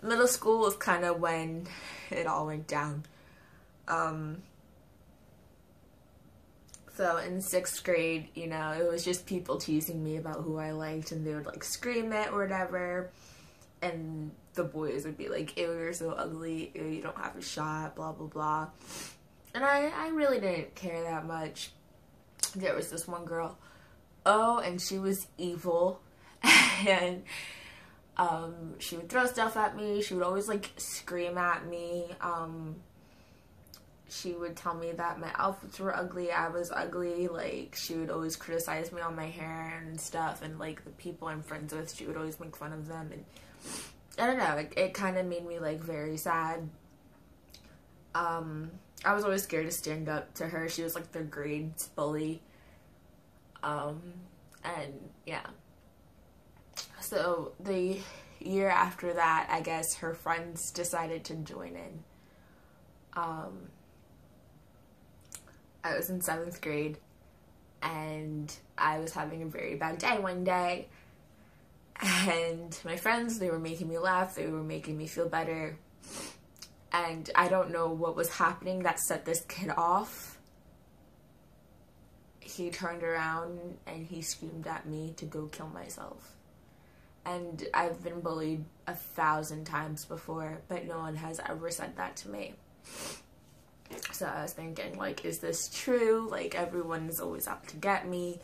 middle school was kind of when it all went down. So in 6th grade, you know, it was just people teasing me about who I liked, and they would like scream it or whatever. And the boys would be like, ew, you're so ugly, ew, you don't have a shot, blah, blah, blah. And I really didn't care that much. There was this one girl, oh, and she was evil. And she would throw stuff at me. She would always like scream at me. She would tell me that my outfits were ugly, I was ugly. Like, she would always criticize me on my hair and stuff, and like the people I'm friends with, she would always make fun of them. And I don't know, it kind of made me like very sad. I was always scared to stand up to her. She was like the grades bully. And yeah. So the year after that, I guess her friends decided to join in. I was in 7th grade, and I was having a very bad day one day, and my friends, they were making me laugh, they were making me feel better, and I don't know what was happening that set this kid off. He turned around and he screamed at me to go kill myself. And I've been bullied 1,000 times before, but no one has ever said that to me. So I was thinking, like, is this true? Like, everyone is always out to get me.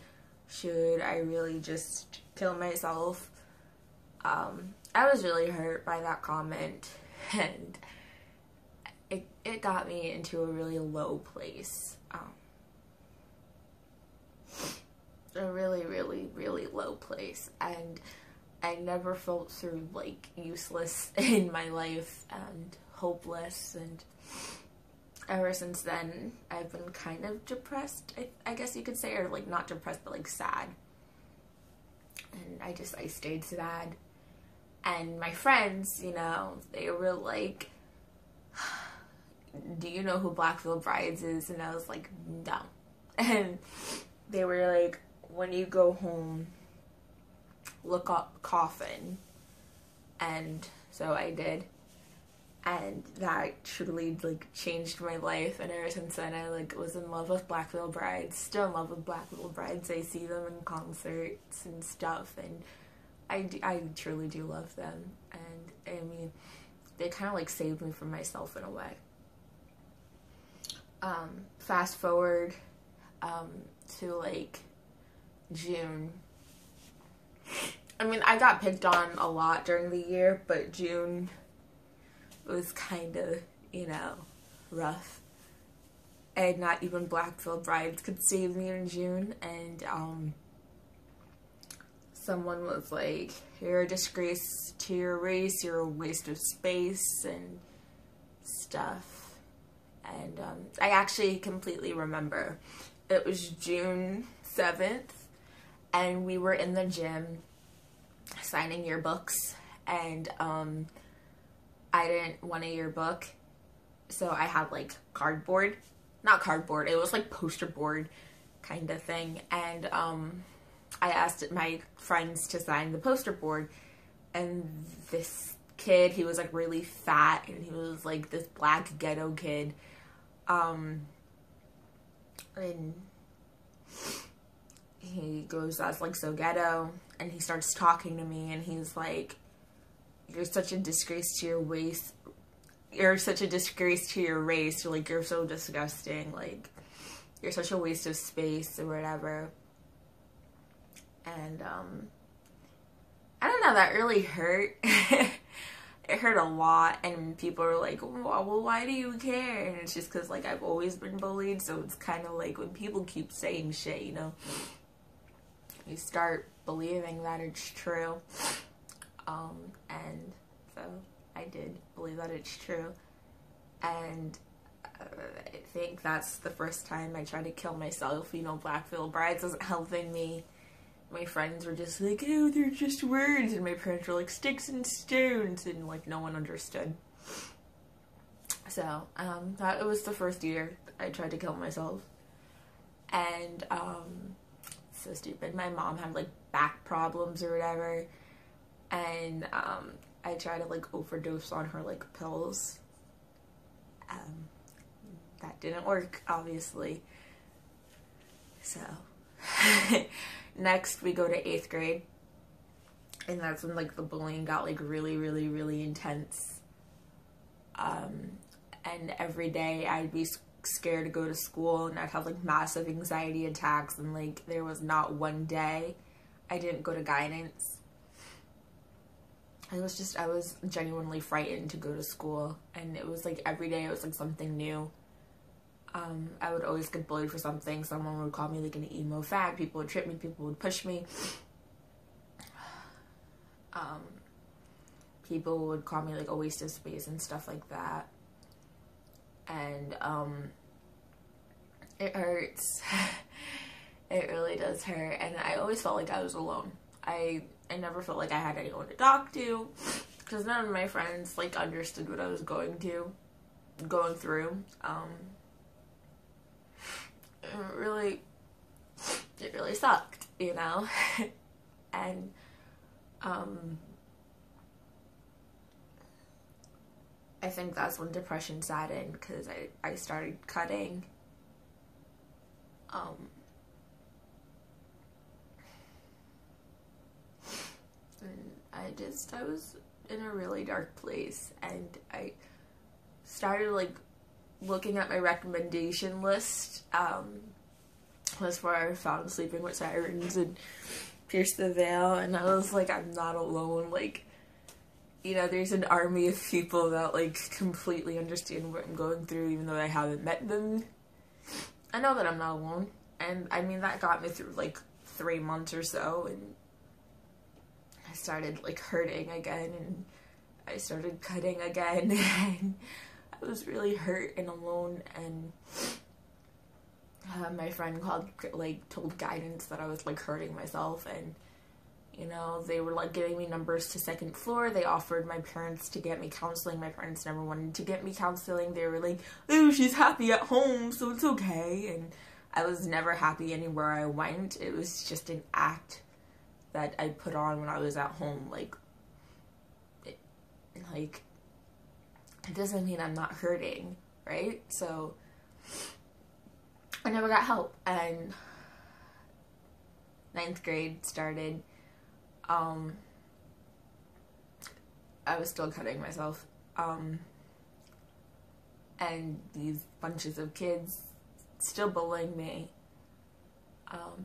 Should I really just kill myself? I was really hurt by that comment, and it got me into a really low place. A really, really, really low place. And I never felt so, like, useless in my life and hopeless, and ever since then, I've been kind of depressed, I guess you could say, or like not depressed, but like sad. And I stayed sad. And my friends, you know, they were like, do you know who Black Veil Brides is? And I was like, no. And they were like, when you go home, look up Coffin. And so I did. And that truly like changed my life, and ever since then I like was in love with Black Veil Brides, still in love with Black Veil Brides. I see them in concerts and stuff, and I truly do love them. And I mean, they kind of like saved me from myself in a way. Fast forward to like June. I mean, I got picked on a lot during the year, but June was kind of, you know, rough. And not even Black Veil Brides could save me in June. And someone was like, you're a disgrace to your race, you're a waste of space and stuff. And I actually completely remember. It was June 7th, and we were in the gym signing yearbooks, and I didn't want a yearbook, so I had like cardboard, not cardboard, it was like poster board kind of thing, and I asked my friends to sign the poster board, and this kid, he was like really fat, and he was like this black ghetto kid, and he goes, that's like so ghetto, and he starts talking to me, and he's like, you're such a disgrace to your race. You're such a disgrace to your race. Like, you're so disgusting. Like, you're such a waste of space or whatever. And, I don't know, that really hurt. It hurt a lot. And people are like, well, why do you care? And it's just because, like, I've always been bullied. So it's kind of like when people keep saying shit, you know, you start believing that it's true. And so I did believe that it's true, and I think that's the first time I tried to kill myself. You know, Black Veil Brides wasn't helping me. My friends were just like, oh, they're just words, and my parents were like, sticks and stones, and like no one understood. So that was the first year I tried to kill myself, and so stupid. My mom had like back problems or whatever. And I tried to like overdose on her like pills. That didn't work, obviously. So next we go to 8th grade, and that's when like the bullying got like really, really, really intense. And every day I'd be scared to go to school, and I'd have like massive anxiety attacks, and like there was not one day I didn't go to guidance. I was genuinely frightened to go to school, and it was like every day it was like something new. I would always get bullied for something. Someone would call me like an emo fag, people would trip me, people would push me. People would call me like a waste of space and stuff like that. And it hurts. It really does hurt, and I always felt like I was alone. I never felt like I had anyone to talk to, because none of my friends like understood what I was going through. It really sucked, you know. And I think that's when depression sat in, because I started cutting. And I was in a really dark place, and I started like looking at my recommendation list. That's where I found Sleeping with Sirens and Pierce the Veil, and I was like, I'm not alone. Like, you know, there's an army of people that like completely understand what I'm going through, even though I haven't met them. I know that I'm not alone, and I mean that got me through like 3 months or so, and I started like hurting again, and I started cutting again, and I was really hurt and alone. And my friend told guidance that I was like hurting myself, and you know, they were like giving me numbers to 2nd floor. They offered my parents to get me counseling. My parents never wanted to get me counseling. They were like, oh, she's happy at home, so it's okay. And I was never happy anywhere I went. It was just an act that I put on when I was at home. Like, it doesn't mean I'm not hurting, right? So I never got help, and 9th grade started. I was still cutting myself, and these bunches of kids still bullying me,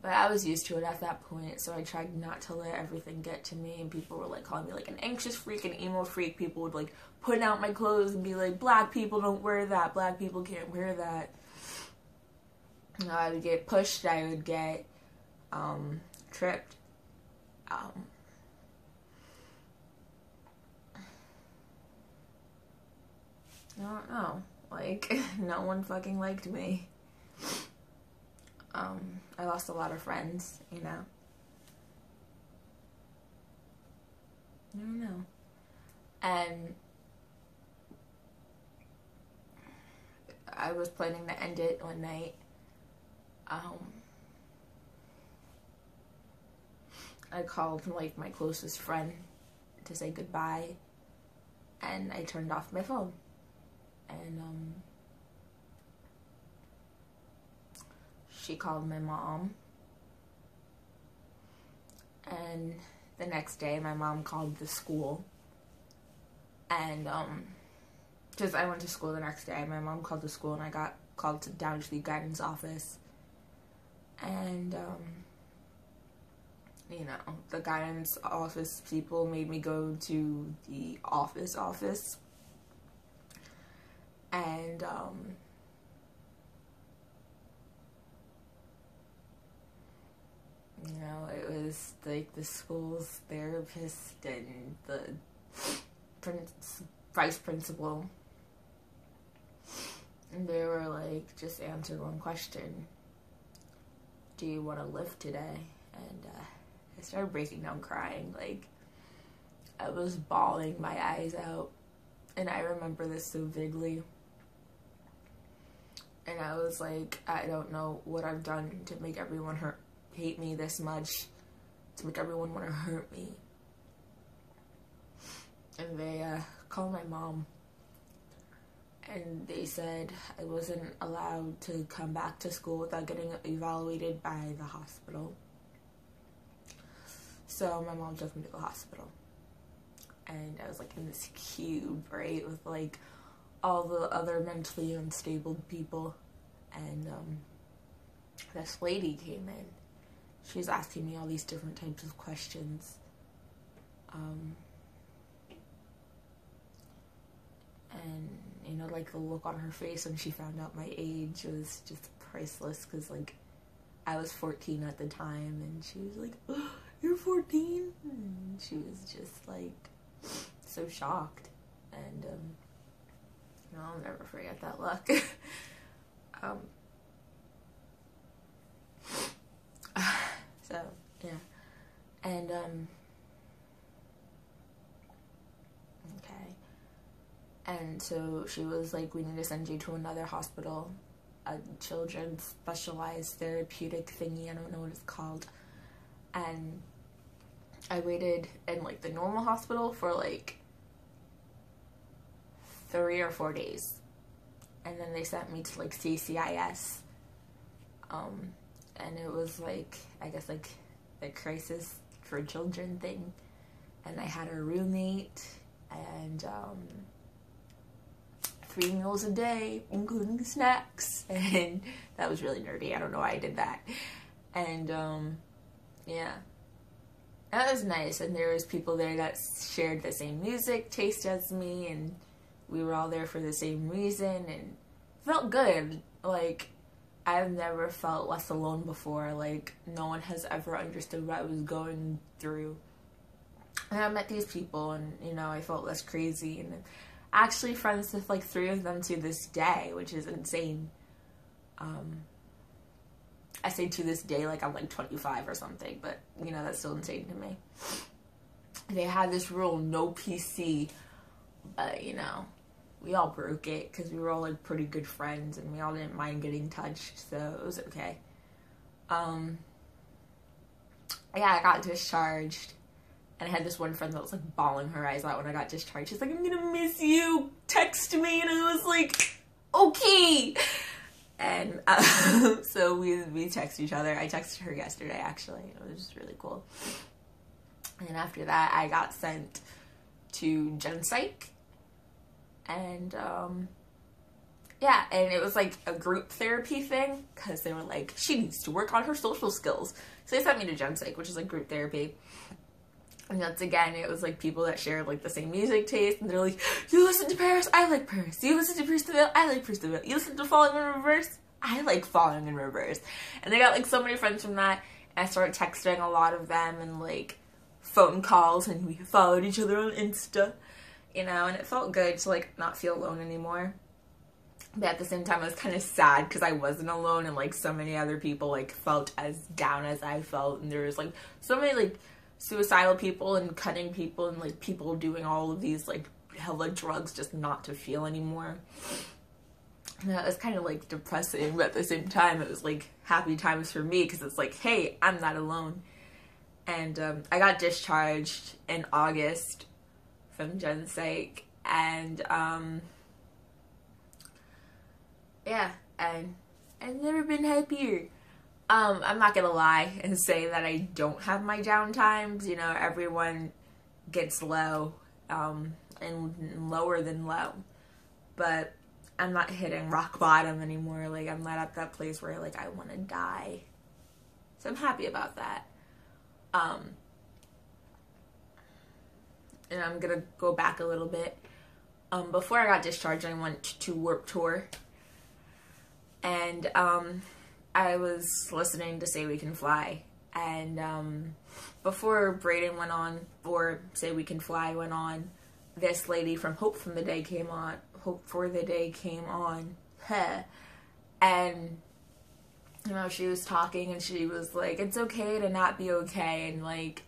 but I was used to it at that point, so I tried not to let everything get to me. And people were like calling me like an anxious freak, an emo freak. People would like put out my clothes and be like, black people don't wear that, black people can't wear that. You know, I would get pushed, I would get tripped. I don't know, like, no one fucking liked me. I lost a lot of friends, you know. I don't know. And I was planning to end it one night. I called like my closest friend to say goodbye, and I turned off my phone. And she called my mom, and the next day my mom called the school, and because I went to school the next day, my mom called the school, and I got called down to the guidance office. And you know, the guidance office people made me go to the office, and you know, it was like the school's therapist and the vice principal, and they were like, just answer one question: do you want to live today? And I started breaking down crying. Like, I was bawling my eyes out, and I remember this so vividly. And I was like, I don't know what I've done to make everyone hate me this much, to make everyone want to hurt me. and they called my mom, and they said I wasn't allowed to come back to school without getting evaluated by the hospital. So my mom took me to the hospital, and I was like in this cube, right, with like all the other mentally unstable people, and this lady came in. She was asking me all these different types of questions, and you know, like the look on her face when she found out my age was just priceless, because like I was 14 at the time, and she was like, oh, you're 14? And she was just like so shocked, and you know, I'll never forget that look. So yeah, and okay, and so she was like, we need to send you to another hospital, a children's specialized therapeutic thingy, I don't know what it's called. And I waited in like the normal hospital for like 3 or 4 days, and then they sent me to like CCIS, and it was like, I guess like the crisis for children thing, and I had a roommate, and 3 meals a day, including snacks, and that was really nerdy. I don't know why I did that. And yeah, that was nice. And there was people there that shared the same music taste as me, and we were all there for the same reason, and felt good. Like, I've never felt less alone before. Like, no one has ever understood what I was going through. And I met these people, and you know, I felt less crazy, and actually friends with like 3 of them to this day, which is insane. I say to this day like I'm like 25 or something, but you know, that's still insane to me. They had this rule, no PC, but you know, we all broke it because we were all like pretty good friends, and we all didn't mind getting touched, so it was okay. Yeah, I got discharged, and I had this one friend that was like bawling her eyes out when I got discharged. She's like, I'm gonna miss you, text me. And I was like, okay. And so we text each other. I texted her yesterday, actually. It was just really cool. And after that, I got sent to Gen Psych. And yeah, and it was like a group therapy thing, because they were like, she needs to work on her social skills. So they sent me to Gen Psych, which is like group therapy. And once again, it was like people that shared like the same music taste, and they're like, you listen to Paris? I like Paris. You listen to Priest of Veil? I like Priest of Veil. You listen to Falling in Reverse? I like Falling in Reverse. And I got like so many friends from that, and I started texting a lot of them, and like phone calls, and we followed each other on Insta, you know, and it felt good to like not feel alone anymore. But at the same time, I was kind of sad because I wasn't alone, and like so many other people like felt as down as I felt, and there was like so many like suicidal people and cutting people, and like people doing all of these like hella drugs just not to feel anymore. And that was kind of like depressing, but at the same time it was like happy times for me, because it's like, hey, I'm not alone. And I got discharged in August from Gen Psych, and yeah, and I've never been happier. I'm not gonna lie and say that I don't have my down times. You know, everyone gets low, and lower than low. But I'm not hitting rock bottom anymore. Like, I'm not at that place where, like, I want to die. So I'm happy about that. And I'm gonna go back a little bit. Before I got discharged, I went to Warped Tour. And, I was listening to Say We Can Fly, and before Braden went on, or Say We Can Fly went on, this lady from Hope for the Day came on, and you know, she was talking, and she was like, it's okay to not be okay, and like,